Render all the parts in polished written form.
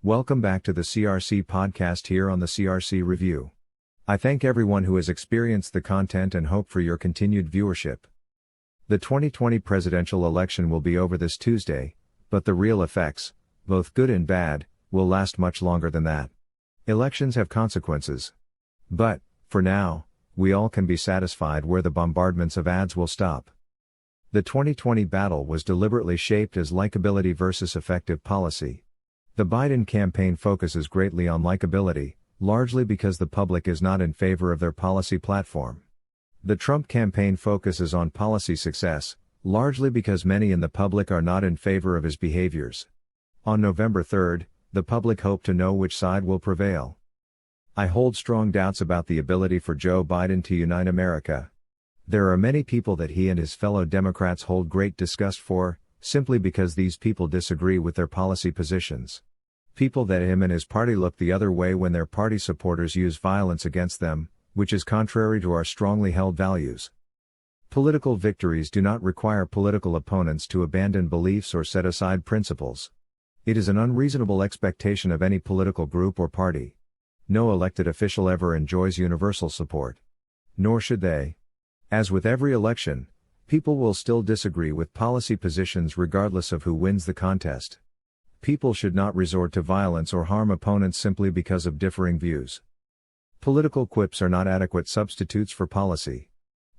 Welcome back to the CRC podcast here on the CRC Review. I thank everyone who has experienced the content and hope for your continued viewership. The 2020 presidential election will be over this Tuesday, but the real effects, both good and bad, will last much longer than that. Elections have consequences. But, for now, we all can be satisfied where the bombardments of ads will stop. The 2020 battle was deliberately shaped as likability versus effective policy. The Biden campaign focuses greatly on likability, largely because the public is not in favor of their policy platform. The Trump campaign focuses on policy success, largely because many in the public are not in favor of his behaviors. On November 3rd, the public hope to know which side will prevail. I hold strong doubts about the ability for Joe Biden to unite America. There are many people that he and his fellow Democrats hold great disgust for, simply because these people disagree with their policy positions. People that him and his party look the other way when their party supporters use violence against them, which is contrary to our strongly held values. Political victories do not require political opponents to abandon beliefs or set aside principles. It is an unreasonable expectation of any political group or party. No elected official ever enjoys universal support. Nor should they. As with every election, people will still disagree with policy positions regardless of who wins the contest. People should not resort to violence or harm opponents simply because of differing views. Political quips are not adequate substitutes for policy.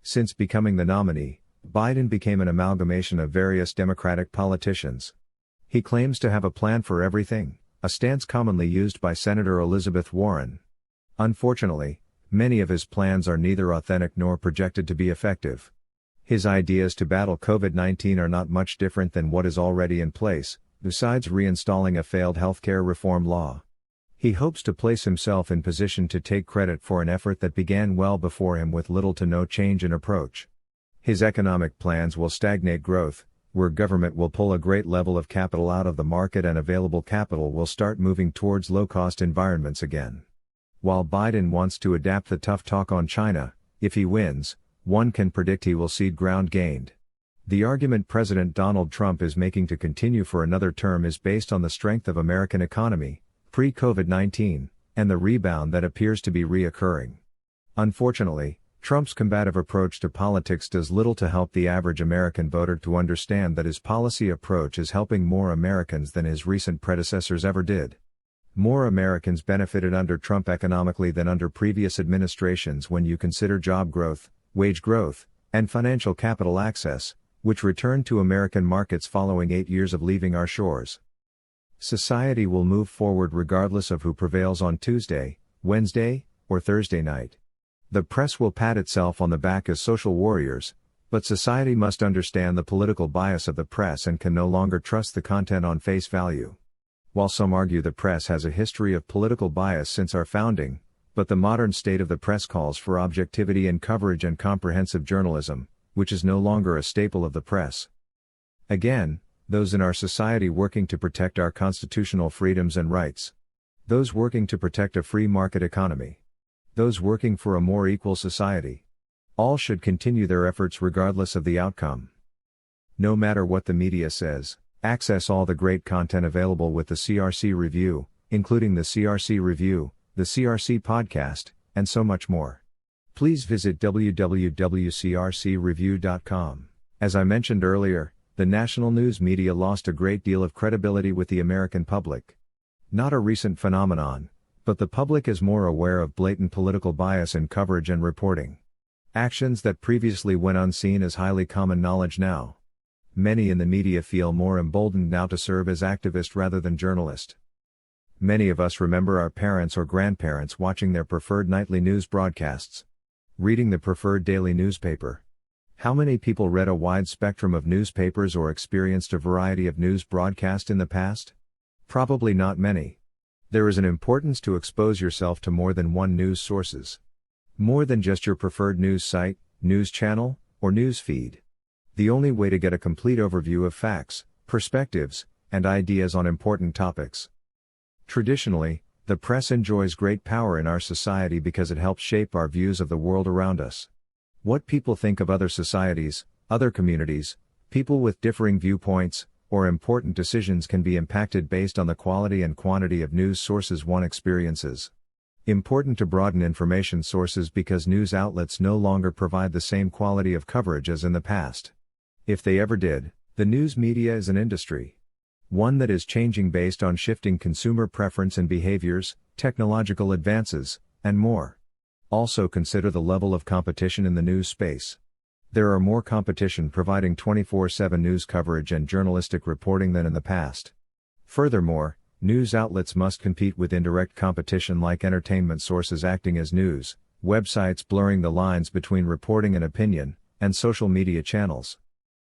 Since becoming the nominee, Biden became an amalgamation of various Democratic politicians. He claims to have a plan for everything, a stance commonly used by Senator Elizabeth Warren. Unfortunately, many of his plans are neither authentic nor projected to be effective. His ideas to battle COVID-19 are not much different than what is already in place, besides reinstalling a failed healthcare reform law. He hopes to place himself in position to take credit for an effort that began well before him with little to no change in approach. His economic plans will stagnate growth, where government will pull a great level of capital out of the market and available capital will start moving towards low-cost environments again. While Biden wants to adapt the tough talk on China, if he wins, one can predict he will cede ground gained. The argument President Donald Trump is making to continue for another term is based on the strength of American economy, pre-COVID-19, and the rebound that appears to be reoccurring. Unfortunately, Trump's combative approach to politics does little to help the average American voter to understand that his policy approach is helping more Americans than his recent predecessors ever did. More Americans benefited under Trump economically than under previous administrations when you consider job growth, wage growth, and financial capital access, which returned to American markets following 8 years of leaving our shores. Society will move forward regardless of who prevails on Tuesday, Wednesday, or Thursday night. The press will pat itself on the back as social warriors, but society must understand the political bias of the press and can no longer trust the content on face value. While some argue the press has a history of political bias since our founding, but the modern state of the press calls for objectivity in coverage and comprehensive journalism, which is no longer a staple of the press. Again, those in our society working to protect our constitutional freedoms and rights. Those working to protect a free market economy. Those working for a more equal society. All should continue their efforts regardless of the outcome. No matter what the media says, access all the great content available with the CRC Review, including the CRC Review, the CRC Podcast, and so much more. Please visit www.crcreview.com. As I mentioned earlier, the national news media lost a great deal of credibility with the American public. Not a recent phenomenon, but the public is more aware of blatant political bias in coverage and reporting. Actions that previously went unseen as highly common knowledge now. Many in the media feel more emboldened now to serve as activist rather than journalist. Many of us remember our parents or grandparents watching their preferred nightly news broadcasts. Reading the preferred daily newspaper. How many people read a wide spectrum of newspapers or experienced a variety of news broadcasts in the past? Probably not many. There is an importance to expose yourself to more than one news sources. More than just your preferred news site, news channel, or news feed. The only way to get a complete overview of facts, perspectives, and ideas on important topics. Traditionally, the press enjoys great power in our society because it helps shape our views of the world around us. What people think of other societies, other communities, people with differing viewpoints, or important decisions can be impacted based on the quality and quantity of news sources one experiences. Important to broaden information sources because news outlets no longer provide the same quality of coverage as in the past. If they ever did, the news media is an industry. One that is changing based on shifting consumer preference and behaviors, technological advances, and more. Also consider the level of competition in the news space. There are more competition providing 24/7 news coverage and journalistic reporting than in the past. Furthermore, news outlets must compete with indirect competition like entertainment sources acting as news, websites blurring the lines between reporting and opinion, and social media channels.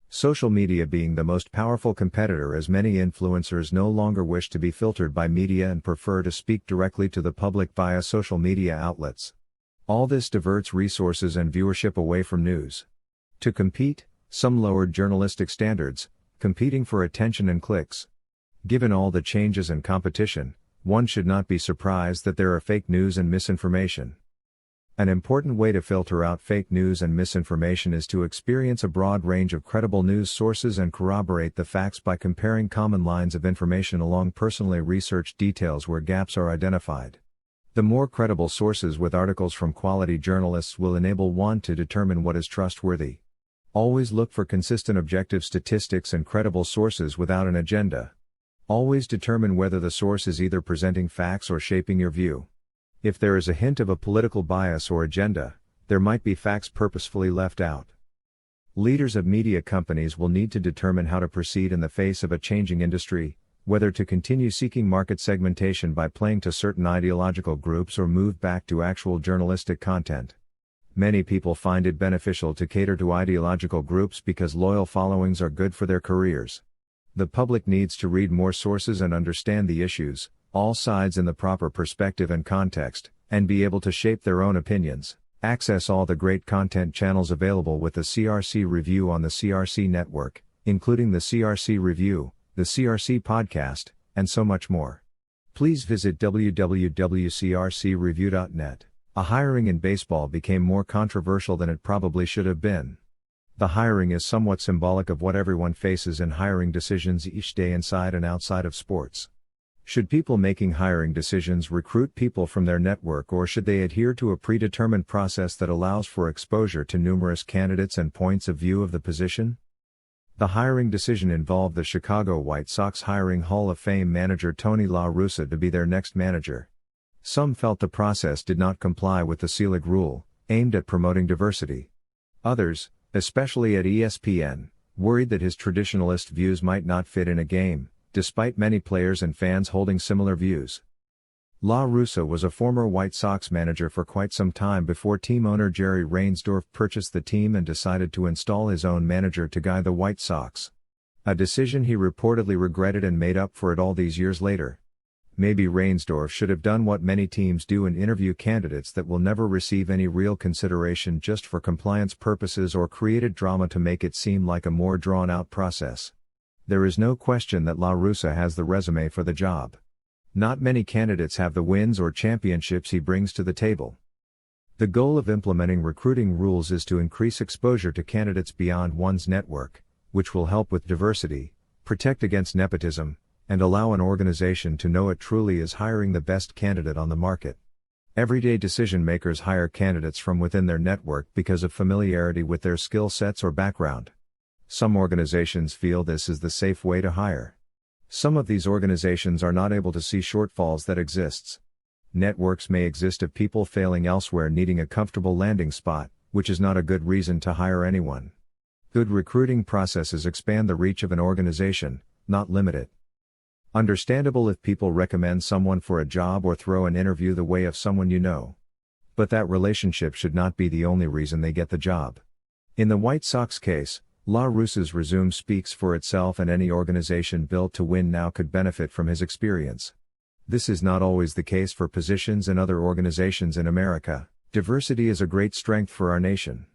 Social media being the most powerful competitor as many influencers no longer wish to be filtered by media and prefer to speak directly to the public via social media outlets. All this diverts resources and viewership away from news. To compete, some lowered journalistic standards, competing for attention and clicks. Given all the changes and competition, one should not be surprised that there are fake news and misinformation. An important way to filter out fake news and misinformation is to experience a broad range of credible news sources and corroborate the facts by comparing common lines of information along personally researched details where gaps are identified. The more credible sources with articles from quality journalists will enable one to determine what is trustworthy. Always look for consistent objective statistics and credible sources without an agenda. Always determine whether the source is either presenting facts or shaping your view. If there is a hint of a political bias or agenda, there might be facts purposefully left out. Leaders of media companies will need to determine how to proceed in the face of a changing industry, whether to continue seeking market segmentation by playing to certain ideological groups or move back to actual journalistic content. Many people find it beneficial to cater to ideological groups because loyal followings are good for their careers. The public needs to read more sources and understand the issues, all sides in the proper perspective and context, and be able to shape their own opinions. Access all the great content channels available with the CRC Review on the CRC network, including the CRC Review, the CRC Podcast, and so much more. Please visit www.crcreview.net. A hiring in baseball became more controversial than it probably should have been. The hiring is somewhat symbolic of what everyone faces in hiring decisions each day inside and outside of sports. Should people making hiring decisions recruit people from their network, or should they adhere to a predetermined process that allows for exposure to numerous candidates and points of view of the position? The hiring decision involved the Chicago White Sox hiring Hall of Fame manager Tony La Russa to be their next manager. Some felt the process did not comply with the Selig rule, aimed at promoting diversity. Others, especially at ESPN, worried that his traditionalist views might not fit in a game, despite many players and fans holding similar views. La Russa was a former White Sox manager for quite some time before team owner Jerry Reinsdorf purchased the team and decided to install his own manager to guide the White Sox. A decision he reportedly regretted and made up for it all these years later. Maybe Reinsdorf should have done what many teams do and interview candidates that will never receive any real consideration just for compliance purposes, or created drama to make it seem like a more drawn-out process. There is no question that La Russa has the resume for the job. Not many candidates have the wins or championships he brings to the table. The goal of implementing recruiting rules is to increase exposure to candidates beyond one's network, which will help with diversity, protect against nepotism, and allow an organization to know it truly is hiring the best candidate on the market. Everyday decision makers hire candidates from within their network because of familiarity with their skill sets or background. Some organizations feel this is the safe way to hire. Some of these organizations are not able to see shortfalls that exists. Networks may exist of people failing elsewhere needing a comfortable landing spot, which is not a good reason to hire anyone. Good recruiting processes expand the reach of an organization, not limit it. Understandable if people recommend someone for a job or throw an interview the way of someone you know. But that relationship should not be the only reason they get the job. In the White Sox case, La Russa's resume speaks for itself, and any organization built to win now could benefit from his experience. This is not always the case for positions in other organizations in America. Diversity is a great strength for our nation.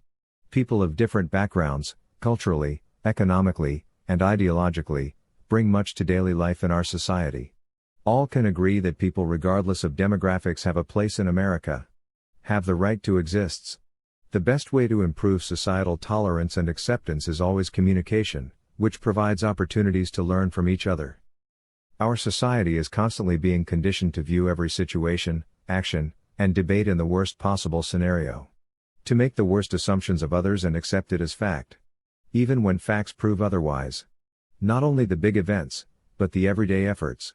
People of different backgrounds, culturally, economically, and ideologically, bring much to daily life in our society. All can agree that people regardless of demographics have a place in America. Have the right to exist. The best way to improve societal tolerance and acceptance is always communication, which provides opportunities to learn from each other. Our society is constantly being conditioned to view every situation, action, and debate in the worst possible scenario. To make the worst assumptions of others and accept it as fact. Even when facts prove otherwise. Not only the big events, but the everyday efforts.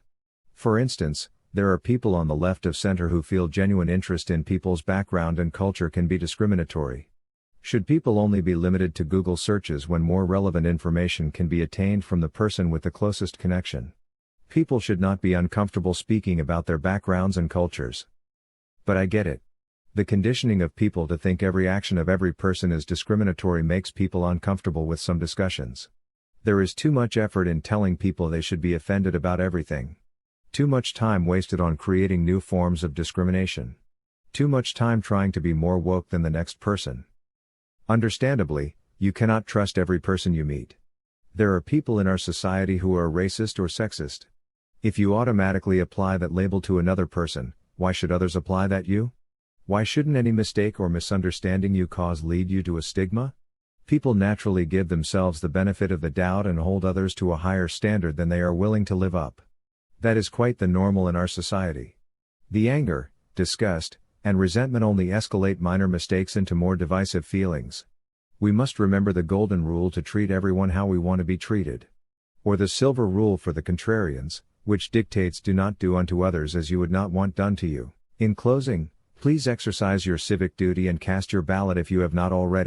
For instance, there are people on the left of center who feel genuine interest in people's background and culture can be discriminatory. Should people only be limited to Google searches when more relevant information can be attained from the person with the closest connection? People should not be uncomfortable speaking about their backgrounds and cultures. But I get it. The conditioning of people to think every action of every person is discriminatory makes people uncomfortable with some discussions. There is too much effort in telling people they should be offended about everything. Too much time wasted on creating new forms of discrimination. Too much time trying to be more woke than the next person. Understandably, you cannot trust every person you meet. There are people in our society who are racist or sexist. If you automatically apply that label to another person, why should others apply that you? Why shouldn't any mistake or misunderstanding you cause lead you to a stigma? People naturally give themselves the benefit of the doubt and hold others to a higher standard than they are willing to live up. That is quite the normal in our society. The anger, disgust, and resentment only escalate minor mistakes into more divisive feelings. We must remember the golden rule to treat everyone how we want to be treated. Or the silver rule for the contrarians, which dictates do not do unto others as you would not want done to you. In closing, please exercise your civic duty and cast your ballot if you have not already.